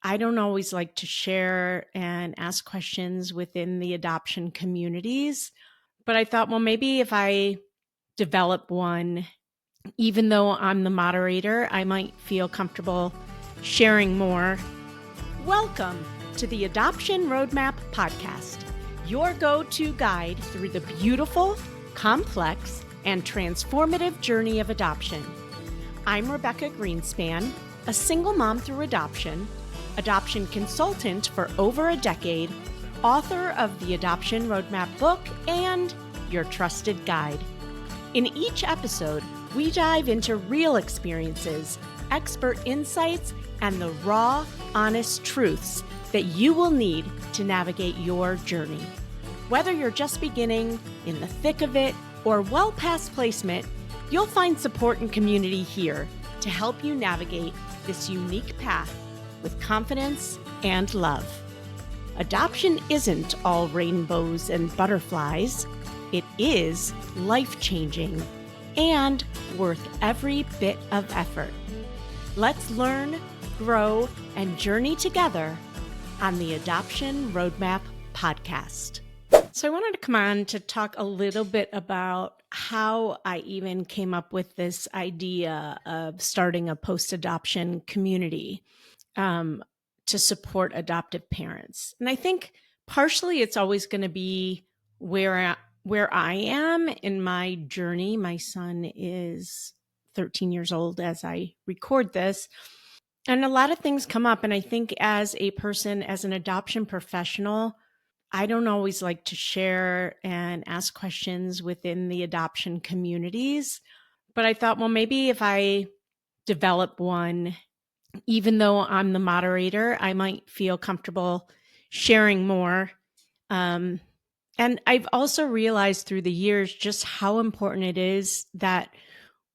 I don't always like to share and ask questions within the adoption communities, but I thought, well, maybe if I develop one, even though I'm the moderator, I might feel comfortable sharing more. Welcome to the Adoption Roadmap Podcast, your go-to guide through the beautiful, complex, and transformative journey of adoption. I'm Rebecca Greenspan, a single mom through adoption consultant for over a decade, author of the Adoption Roadmap book, and your trusted guide. In each episode, we dive into real experiences, expert insights, and the raw, honest truths that you will need to navigate your journey. Whether you're just beginning, in the thick of it, or well past placement, you'll find support and community here to help you navigate this unique path with confidence and love. Adoption isn't all rainbows and butterflies. It is life-changing and worth every bit of effort. Let's learn, grow, and journey together on the Adoption Roadmap Podcast. So I wanted to come on to talk a little bit about how I even came up with this idea of starting a post-adoption community to support adoptive parents. And I think partially it's always going to be where I am in my journey. My son is 13 years old as I record this. And a lot of things come up. And I think as a person, as an adoption professional, I don't always like to share and ask questions within the adoption communities. But I thought, well, maybe if I develop one, even though I'm the moderator, I might feel comfortable sharing more. And I've also realized through the years just how important it is that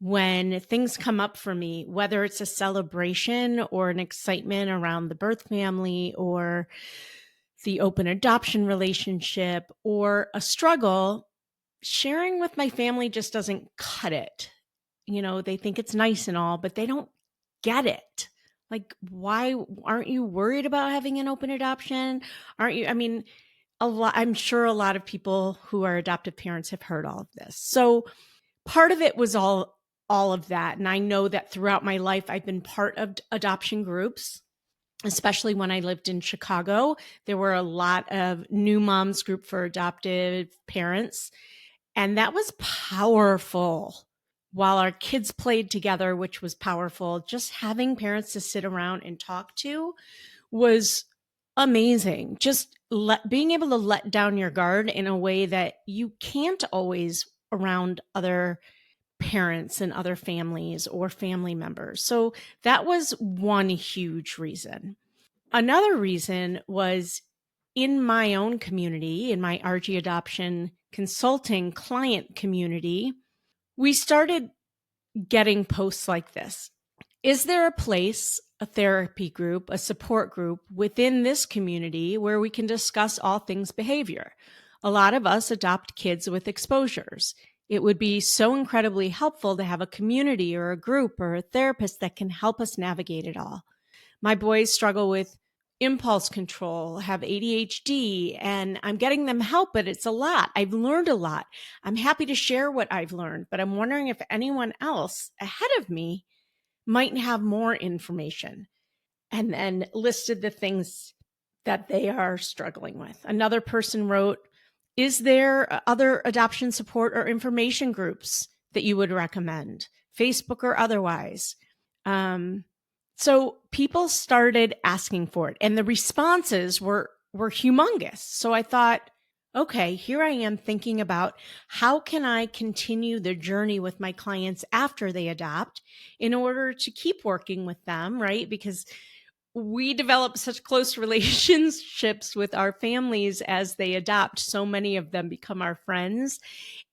when things come up for me, whether it's a celebration or an excitement around the birth family or the open adoption relationship or a struggle, sharing with my family just doesn't cut it. You know, they think it's nice and all, but they don't get it. Like, why aren't you worried about having an open adoption? Aren't you? I mean, I'm sure a lot of people who are adoptive parents have heard all of this. So part of it was all of that. And I know that throughout my life, I've been part of adoption groups, especially when I lived in Chicago. There were a lot of new moms group for adoptive parents. And that was powerful. While our kids played together, which was powerful, just having parents to sit around and talk to was amazing. Just being able to let down your guard in a way that you can't always around other parents and other families or family members. So that was one huge reason. Another reason was in my own community, in my RG adoption consulting client community, we started getting posts like this. Is there a place, a therapy group, a support group within this community where we can discuss all things behavior? A lot of us adopt kids with exposures. It would be so incredibly helpful to have a community or a group or a therapist that can help us navigate it all. My boys struggle with impulse control, have ADHD, and I'm getting them help, but it's a lot. I've learned a lot. I'm happy to share what I've learned, but I'm wondering if anyone else ahead of me might have more information, and then listed the things that they are struggling with. Another person wrote, is there other adoption support or information groups that you would recommend, Facebook or otherwise? So people started asking for it, and the responses were humongous. So I thought, okay, here I am thinking about how can I continue the journey with my clients after they adopt in order to keep working with them, right? Because we develop such close relationships with our families as they adopt. So many of them become our friends.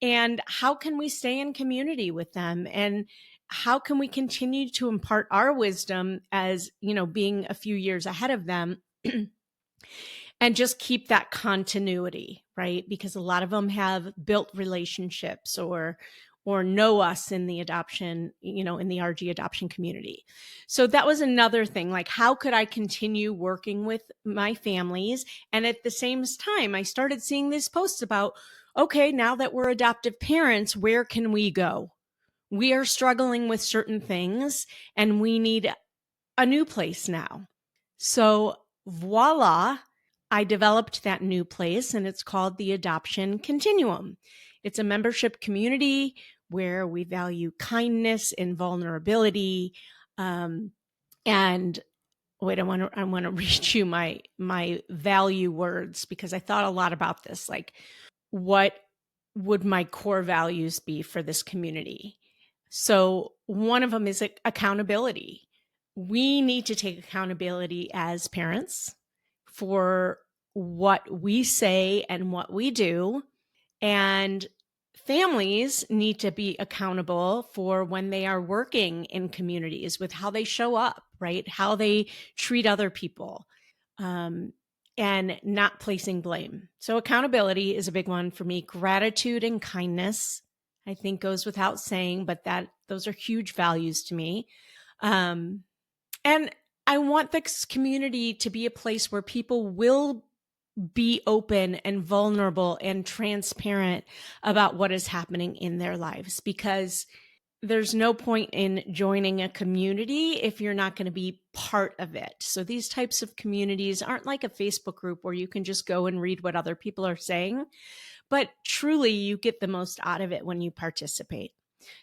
And how can we stay in community with them? And how can we continue to impart our wisdom as, you know, being a few years ahead of them and just keep that continuity, right? Because a lot of them have built relationships or or know us in the adoption, in the RG adoption community. So that was another thing, like how could I continue working with my families? And at the same time, I started seeing these posts about, okay, now that we're adoptive parents, where can we go? We are struggling with certain things and we need a new place now. So voila, I developed that new place, and it's called the Adoption Continuum. It's a membership community where we value kindness and vulnerability. And wait, I want to read you my value words, because I thought a lot about this. Like, what would my core values be for this community? So one of them is accountability. We need to take accountability as parents for what we say and what we do. And families need to be accountable for when they are working in communities with how they show up, right? How they treat other people, and not placing blame. So accountability is a big one for me. Gratitude and kindness, I think, goes without saying, but those are huge values to me. And I want this community to be a place where people will be open and vulnerable and transparent about what is happening in their lives, because there's no point in joining a community if you're not going to be part of it. So these types of communities aren't like a Facebook group where you can just go and read what other people are saying, but truly you get the most out of it when you participate.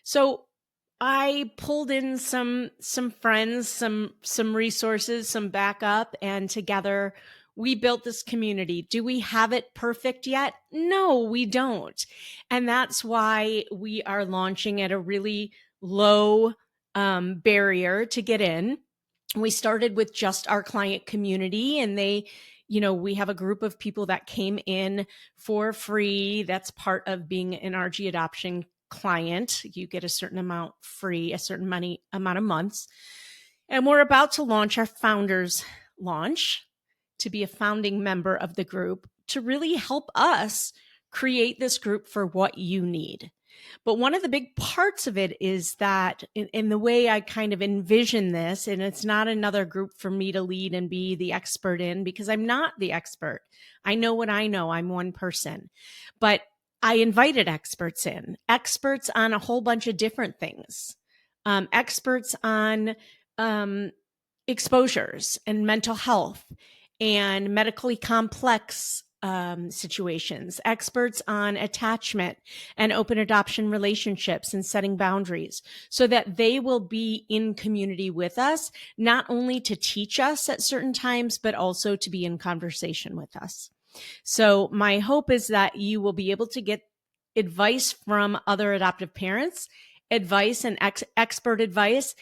So I pulled in some friends, some resources, some backup, and together we built this community. Do we have it perfect yet? No, we don't. And that's why we are launching at a really low barrier to get in. We started with just our client community, and we have a group of people that came in for free. That's part of being an RG adoption client. You get a certain amount free, a certain amount of months. And we're about to launch our founders launch to be a founding member of the group, to really help us create this group for what you need. But one of the big parts of it is that in the way I kind of envision this, and it's not another group for me to lead and be the expert in, because I'm not the expert. I know what I know. I'm one person. But I invited experts on a whole bunch of different things, experts on exposures and mental health and medically complex situations, experts on attachment and open adoption relationships and setting boundaries, so that they will be in community with us, not only to teach us at certain times, but also to be in conversation with us. So my hope is that you will be able to get advice from other adoptive parents, advice and expert advice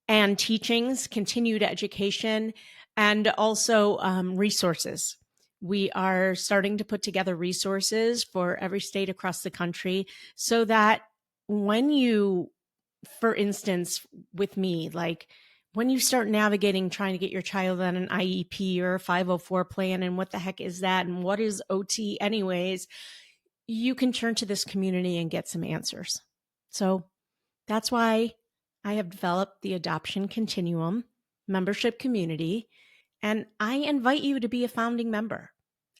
and teachings, continued education, and also resources. We are starting to put together resources for every state across the country, so that when you, for instance, with me, like when you start navigating trying to get your child on an IEP or a 504 plan, and what the heck is that, and what is OT anyways, you can turn to this community and get some answers. So that's why I have developed the Adoption Continuum membership community, and I invite you to be a founding member.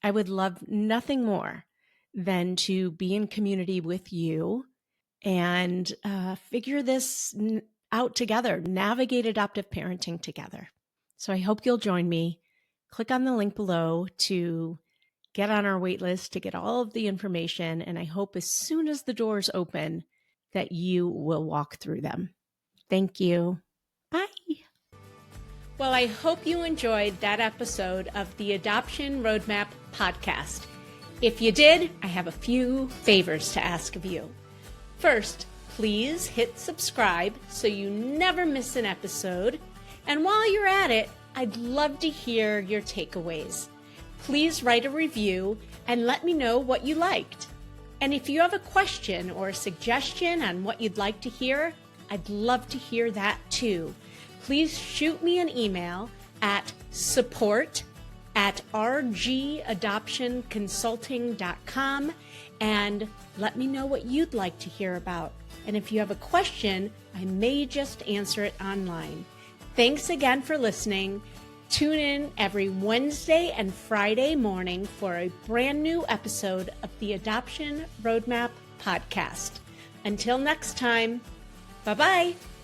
I would love nothing more than to be in community with you and figure this out together, navigate adoptive parenting together. So I hope you'll join me. Click on the link below to get on our wait list to get all of the information. And I hope as soon as the doors open that you will walk through them. Thank you. Bye. Well, I hope you enjoyed that episode of the Adoption Roadmap podcast. If you did, I have a few favors to ask of you. First, please hit subscribe so you never miss an episode. And while you're at it, I'd love to hear your takeaways. Please write a review and let me know what you liked. And if you have a question or a suggestion on what you'd like to hear, I'd love to hear that too. Please shoot me an email at support@rgadoptionconsulting.com and let me know what you'd like to hear about. And if you have a question, I may just answer it online. Thanks again for listening. Tune in every Wednesday and Friday morning for a brand new episode of the Adoption Roadmap podcast. Until next time, bye-bye.